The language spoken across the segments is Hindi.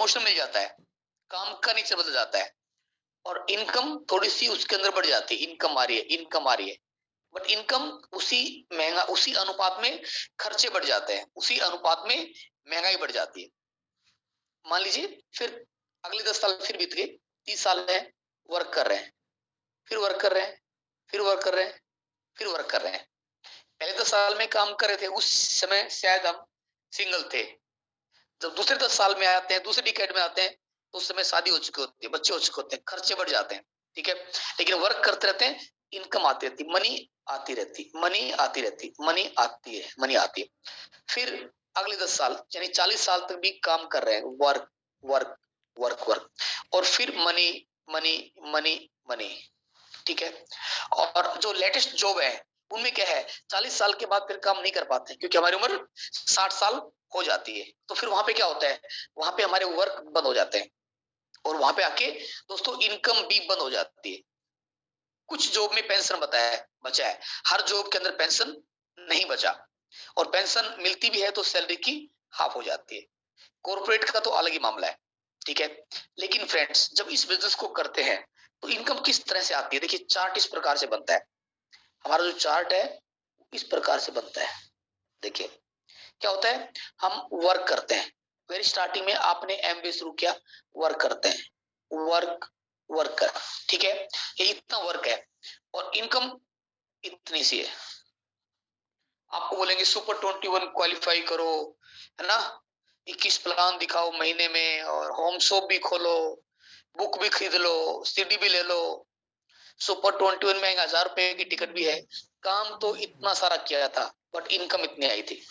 प्रमोशन मिल जाता है, काम का नेचर बदल जाता है और इनकम थोड़ी सी उसके अंदर बढ़ जाती है, इनकम आ रही है, इनकम आ रही है, बट इनकम उसी महंगा, उसी अनुपात में खर्चे बढ़ जाते हैं, उसी अनुपात में महंगाई बढ़ जाती है। मान लीजिए फिर अगले 10 साल फिर बीत गए, 30 साल है, वर्क कर रहे हैं, फिर वर्क कर रहे हैं, फिर वर्क कर रहे हैं, फिर वर्क कर रहे हैं। पहले 10 साल में काम कर रहे थे, उस समय शायद हम सिंगल थे। जब दूसरे 10 साल में आते हैं, दूसरे डिकेड में आते हैं, तो उस समय शादी हो चुकी होती है, बच्चे हो चुके होते हैं, खर्चे बढ़ जाते हैं, ठीक है। लेकिन वर्क करते रहते हैं, इनकम आती रहती, मनी आती रहती, मनी आती रहती, मनी आती है, मनी आती है। फिर अगले 10 साल यानी 40 साल तक भी काम कर रहे हैं, वर्क वर्क वर्क वर्क, और फिर मनी मनी मनी मनी, ठीक है। और जो लेटेस्ट जॉब है उनमें क्या है, 40 साल के बाद फिर काम नहीं कर पाते क्योंकि हमारी उम्र 60 साल हो जाती है। तो फिर वहां पे क्या होता है, वहां पे हमारे वर्क बंद हो जाते हैं और वहां पे आके दोस्तों इनकम भी बंद हो जाती है। कुछ जॉब में पेंशन बचा है, हर जॉब के अंदर पेंशन नहीं बचा, और पेंशन मिलती भी है तो सैलरी की हाफ हो जाती है। कॉर्पोरेट का तो अलग ही मामला है, ठीक है। लेकिन फ्रेंड्स जब इस बिजनेस को करते हैं तो इनकम किस तरह से आती है, देखिए चार्ट इस प्रकार से बनता है, हमारा जो चार्ट है इस प्रकार से बनता है। देखिए क्या होता है, हम वर्क करते हैं, वेरी स्टार्टिंग में आपने एमबीए शुरू किया, वर्क करते हैं, वर्क वर्क कर, ठीक है, ये इतना वर्क है और इनकम इतनी सी है। आपको बोलेंगे सुपर 21 क्वालिफाई करो, है ना, 21 प्लान दिखाओ महीने में, और होम शॉप भी खोलो, बुक भी खरीद लो, सीडी भी ले लो, सुपर 21 में 1000 रुपए की टिकट भी है। काम तो इतना सारा किया था बट इनकम इतनी आई थी।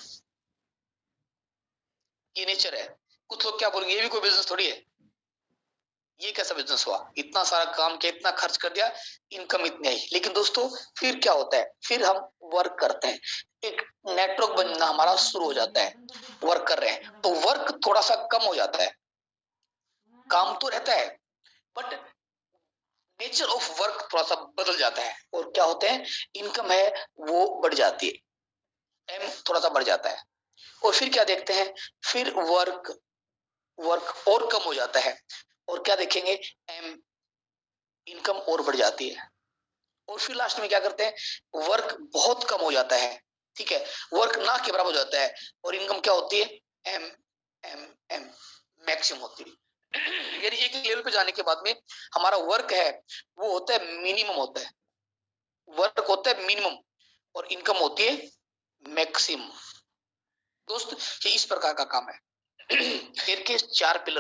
ये नेचर है। कुछ लोग क्या बोलेंगे, ये भी कोई बिजनेस थोड़ी है, ये कैसा बिजनेस हुआ, इतना सारा काम किया, इतना खर्च कर दिया, इनकम इतनी आई। लेकिन दोस्तों फिर क्या होता है, फिर हम वर्क करते हैं, एक नेटवर्क बनना हमारा शुरू हो जाता है, वर्क कर रहे हैं तो वर्क थोड़ा सा कम हो जाता है, काम तो रहता है बट नेचर ऑफ वर्क थोड़ा सा बदल जाता है, और क्या होते हैं, इनकम है वो बढ़ जाती है, एम थोड़ा सा बढ़ जाता है। और फिर क्या देखते हैं, फिर वर्क वर्क और कम हो जाता है, और क्या देखेंगे, एम इनकम और बढ़ जाती है। और फिर लास्ट में क्या करते हैं, वर्क बहुत कम हो जाता है, ठीक है, वर्क ना के बराबर हो जाता है, और इनकम क्या होती है, एम एम एम मैक्सिमम होती है। यानी एक लेवल पे जाने के बाद में हमारा वर्क है वो होता है मिनिमम होता है, वर्क होता है मिनिमम और इनकम होती है मैक्सिमम। दोस्त ये इस प्रकार का काम है। शेर के 4 पिलर